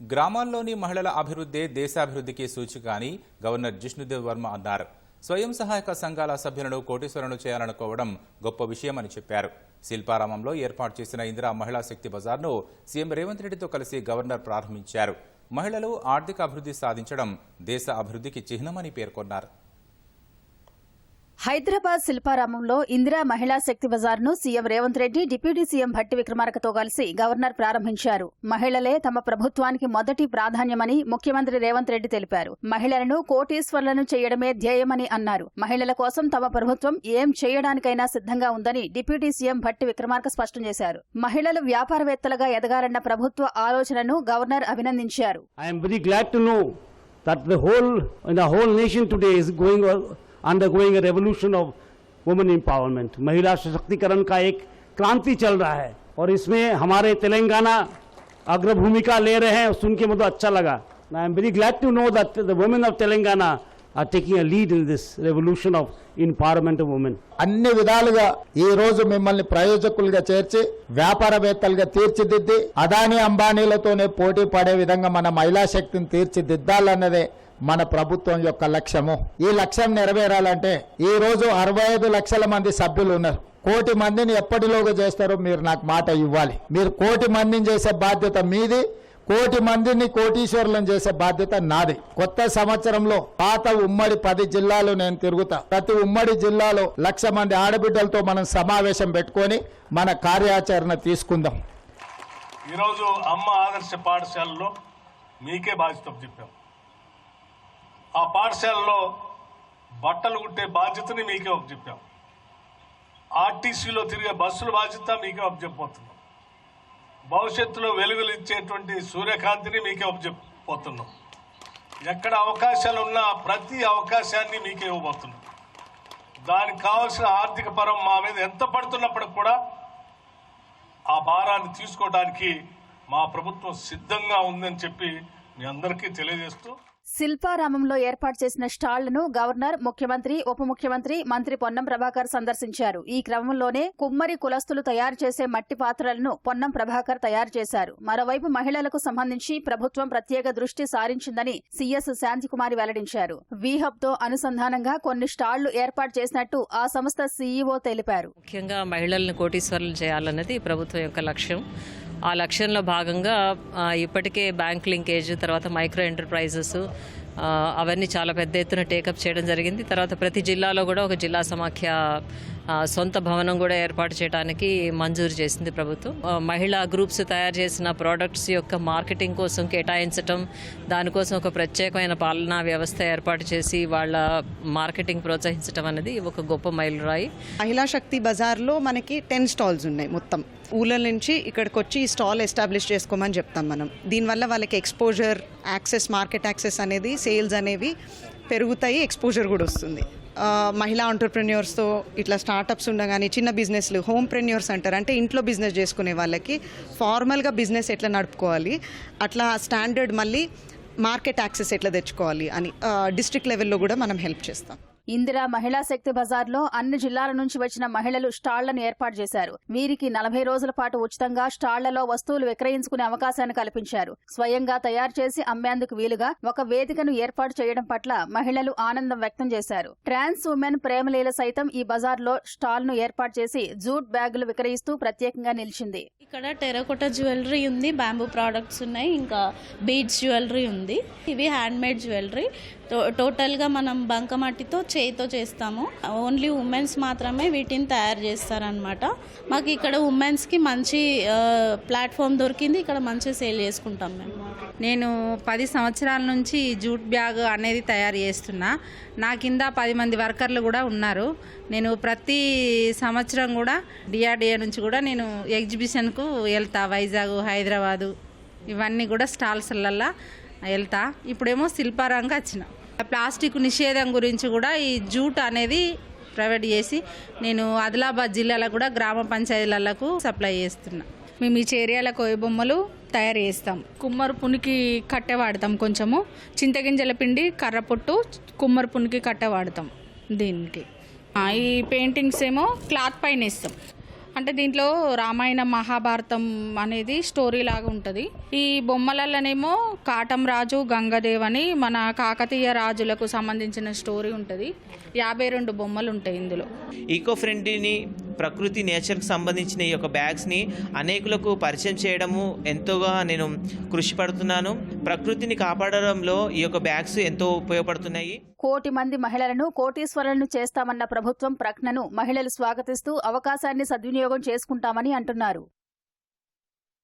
గ్రామాల్లోని మహిళల అభివృద్ధే దేశాభివృద్ధికి సూచిక అని గవర్నర్ జిష్ణుదేవ్ వర్మ అన్నారు. స్వయం సహాయక సంఘాల సభ్యులను కోటీశ్వరులను చేయాలనుకోవడం గొప్ప విషయమని చెప్పారు. శిల్పారామంలో ఏర్పాటు చేసిన ఇందిరా మహిళా శక్తి బజార్ను సీఎం రేవంత్ రెడ్డితో కలిసి గవర్నర్ ప్రారంభించారు. మహిళలు ఆర్థిక అభివృద్ధి సాధించడం దేశ అభివృద్ధికి చిహ్నమని పేర్కొన్నారు. హైదరాబాద్ శిల్పారామంలో ఇందిరా మహిళా శక్తి బజార్ను CM Revanth Reddy deputy CM Bhatti విక్రమార్కతో కలిసి గవర్నర్ ప్రారంభించారు. మహిళలే తమ ప్రభుత్వానికి మొదటి ప్రాధాన్యమని ముఖ్యమంత్రి రేవంత్ రెడ్డి తెలిపారు. మహిళలను కోటీశ్వరులను చేయడమే ధ్యేయమని అన్నారు. మహిళల కోసం తమ ప్రభుత్వం ఏం చేయడానికైనా సిద్ధంగా ఉందని డిప్యూటీ సీఎం భట్టి విక్రమార్క స్పష్టం చేశారు. మహిళలు వ్యాపారవేత్తలుగా ఎదగాలన్న ప్రభుత్వ ఆలోచనను గవర్నర్ అభినందించారు. undergoing a revolution of women empowerment. महिला सशक्तिकरण का एक क्रांति चल रहा है और इसमें हमारे तेलंगाना अग्रभूमिका ले रहे हैं. सुन के मुझे अच्छा लगा. I am very glad to know that the women of Telangana are taking a lead in this revolution of empowerment of women. అన్ని విధాలుగా ఈ రోజు మిమ్మల్ని ప్రయోజకులుగా చేర్చి వ్యాపారవేత్తలుగా తీర్చిదిద్ది అదానీ అంబానీలతోనే పోటీ పడే విధంగా మన మహిళా శక్తిని తీర్చిదిద్దాలన్నదే మన ప్రభుత్వం యొక్క లక్ష్యము. ఈ లక్ష్యం నెరవేరాలంటే ఈ రోజు 65 లక్షల మంది సభ్యులు ఉన్నారు. 1 కోటి మందిని ఎప్పటిలోగా చేస్తారో మీరు నాకు మాట ఇవ్వాలి. మీరు 1 కోటి మందిని చేసే బాధ్యత మీది, 1 కోటి మందిని కోటీశ్వరులను చేసే బాధ్యత నాది. కొత్త సంవత్సరంలో పాత ఉమ్మడి 10 జిల్లాలు నేను తిరుగుతా. ప్రతి ఉమ్మడి జిల్లాలో 1,00,000 మంది ఆడబిడ్డలతో మనం సమావేశం పెట్టుకొని మన కార్యాచరణ తీసుకుందాం. ఈరోజు అమ్మ ఆదర్శ పాఠశాలలో మీకే బాధ్యత చెప్పాం. ఆ పాఠశాలలో బట్టలు కుట్టే బాధ్యతని మీకే చెప్పాం. ఆర్టీసీలో తిరిగే బస్సుల బాధ్యత మీకే చెప్పబోతున్నాం. భవిష్యత్తులో వెలుగులు ఇచ్చేటువంటి సూర్యకాంతిని మీకే చెప్పబోతున్నాం. ఎక్కడ అవకాశాలు ఉన్నా ప్రతి అవకాశాన్ని మీకే ఇవ్వబోతున్నాం. దానికి కావాల్సిన ఆర్థిక పరం మా మీద ఎంత పడుతున్నప్పటికి కూడా ఆ భారాన్ని తీసుకోవడానికి మా ప్రభుత్వం సిద్ధంగా ఉందని చెప్పి మీ అందరికీ తెలియజేస్తూ శిల్పారామంలో ఏర్పాటు చేసిన స్టాళ్లను గవర్నర్, ముఖ్యమంత్రి, ఉప ముఖ్యమంత్రి, మంత్రి పొన్నం ప్రభాకర్ సందర్శించారు. ఈ క్రమంలోనే కుమ్మరి కులస్తులు తయారు చేసే మట్టి పాత్రలను పొన్నం ప్రభాకర్ తయారు చేశారు. మరోవైపు మహిళలకు సంబంధించి ప్రభుత్వం ప్రత్యేక దృష్టి సారించిందని సీఎస్ శాంతికుమారి వెల్లడించారు. వీహబ్ తో అనుసంధానంగా కొన్ని స్టాళ్లు ఏర్పాటు చేసినట్టు ఆ సంస్థ సీఈఓ తెలిపారు. ముఖ్యంగా మహిళలను కోటీశ్వరులు చేయాలన్నది ప్రభుత్వం యొక్క లక్ష్యం. ఆ లక్ష్యంలో భాగంగా ఇప్పటికే బ్యాంక్ లింకేజ్, తర్వాత మైక్రో ఎంటర్ప్రైజెస్ అవన్నీ చాలా పెద్ద ఎత్తున టేకప్ చేయడం జరిగింది. తర్వాత ప్రతి జిల్లాలో కూడా ఒక జిల్లా సమాఖ్య సొంత భవనం కూడా ఏర్పాటు చేయడానికి మంజూరు చేసింది ప్రభుత్వం. మహిళా గ్రూప్స్ తయారు చేసిన ప్రోడక్ట్స్ యొక్క మార్కెటింగ్ కోసం కేటాయించటం, దానికోసం ఒక ప్రత్యేకమైన పాలనా వ్యవస్థ ఏర్పాటు చేసి వాళ్ళ మార్కెటింగ్ ప్రోత్సహించడం అనేది ఒక గొప్ప మైలురాయి. మహిళా శక్తి బజార్లో మనకి 10 స్టాల్స్ ఉన్నాయి. మొత్తం ఊళ్ళ నుంచి ఇక్కడికి వచ్చి ఈ స్టాల్ ఎస్టాబ్లిష్ చేసుకోమని చెప్తాం మనం. దీనివల్ల వాళ్ళకి ఎక్స్పోజర్, యాక్సెస్, మార్కెట్ యాక్సెస్ అనేది, సేల్స్ అనేవి పెరుగుతాయి, ఎక్స్పోజర్ కూడా వస్తుంది. మహిళా ఎంటర్‌ప్రెన్యూర్స్తో ఇట్లా స్టార్టప్స్ ఉండగానే చిన్న బిజినెస్లు, హోమ్ ప్రెన్యూర్స్ అంటారు, అంటే ఇంట్లో బిజినెస్ చేసుకునే వాళ్ళకి ఫార్మల్గా బిజినెస్ ఎట్లా నడుపుకోవాలి, అట్లా స్టాండర్డ్ మళ్ళీ మార్కెట్ యాక్సెస్ ఎట్లా తెచ్చుకోవాలి అని డిస్ట్రిక్ట్ లెవెల్లో కూడా మనం హెల్ప్ చేస్తాం. ఇందిరా మహిళా శక్తి బజార్లో అన్ని జిల్లాల నుంచి వచ్చిన మహిళలు స్టాళ్లను ఏర్పాటు చేశారు. వీరికి 40 రోజుల పాటు ఉచితంగా స్టాళ్లలో వస్తువులు విక్రయించుకునే అవకాశాన్ని కల్పించారు. స్వయంగా తయారు చేసి అమ్మేందుకు వీలుగా ఒక వేదికను ఏర్పాటు చేయడం పట్ల మహిళలు ఆనందం వ్యక్తం చేశారు. ట్రాన్స్ ఉమెన్ ప్రేమలీల సైతం ఈ బజార్లో స్టాల్ను ఏర్పాటు చేసి జూట్ బ్యాగులు విక్రయిస్తూ ప్రత్యేకంగా నిలిచింది. ఇక్కడ టెరకోటా జ్యువెలరీ ఉంది, బ్యాంబూ ప్రోడక్ట్స్ ఉన్నాయి, ఇంకా బీడ్స్ జ్యువెలరీ ఉంది. ఇవి హ్యాండ్మేడ్ జ్యువెలరీ. టోటల్గా మనం బంకమట్టితో చేయితో చేస్తాము. ఓన్లీ ఉమెన్స్ మాత్రమే వీటిని తయారు చేస్తారనమాట. మాకు ఇక్కడ ఉమెన్స్కి మంచి ప్లాట్ఫామ్ దొరికింది. ఇక్కడ మంచి సేల్ చేసుకుంటాం మేము. నేను 10 సంవత్సరాల నుంచి జూట్ బ్యాగ్ అనేది తయారు చేస్తున్నా. నా కింద 10 మంది వర్కర్లు కూడా ఉన్నారు. నేను ప్రతి సంవత్సరం కూడా డిఆర్డిఏ నుంచి కూడా నేను ఎగ్జిబిషన్కు వెళ్తా. వైజాగ్, హైదరాబాదు ఇవన్నీ కూడా స్టాల్స్లల్లో వెళ్తా. ఇప్పుడేమో శిల్పారాంగా వచ్చిన. ప్లాస్టిక్ నిషేధం గురించి కూడా ఈ జూట్ అనేది ప్రొవైడ్ చేసి నేను ఆదిలాబాద్ జిల్లాలో కూడా గ్రామ పంచాయతీలకు సప్లై చేస్తున్నా. మేము ఈ చేరియాల కోయ బొమ్మలు తయారు చేస్తాం. కుమ్మరి పునికి కట్టె వాడతాం, కొంచెము చింతగింజల పిండి, కర్రపొట్టు, కుమ్మరి పునికి కట్టె వాడతాం దీనికి. ఈ పెయింటింగ్స్ ఏమో క్లాత్ పైన వేస్తాం. అంటే దీంట్లో రామాయణం మహాభారతం అనేది స్టోరీ లాగా ఉంటుంది. ఈ బొమ్మలలోనేమో కాటం రాజు గంగదేవ్ అని మన కాకతీయ రాజులకు సంబంధించిన స్టోరీ ఉంటుంది. 52 బొమ్మలు ఉంటాయి ఇందులో. ఈకో ఫ్రెండ్లీని ప్రకృతి నేచర్కి సంబంధించిన ఈ యొక్క బ్యాగ్స్ని అనేకులకు పరిచయం చేయడము ఎంతోగా నేను కృషి పడుతున్నాను. ప్రకృతిని కాపాడడంలో ఈ యొక్క బ్యాగ్స్ ఎంతో ఉపయోగపడుతున్నాయి. 1 కోటి మంది మహిళలను కోటీశ్వరులను చేస్తామన్న ప్రభుత్వం ప్రకటనను మహిళలు స్వాగతిస్తూ అవకాశాన్ని సద్వినియోగం చేసుకుంటామని అంటున్నారు.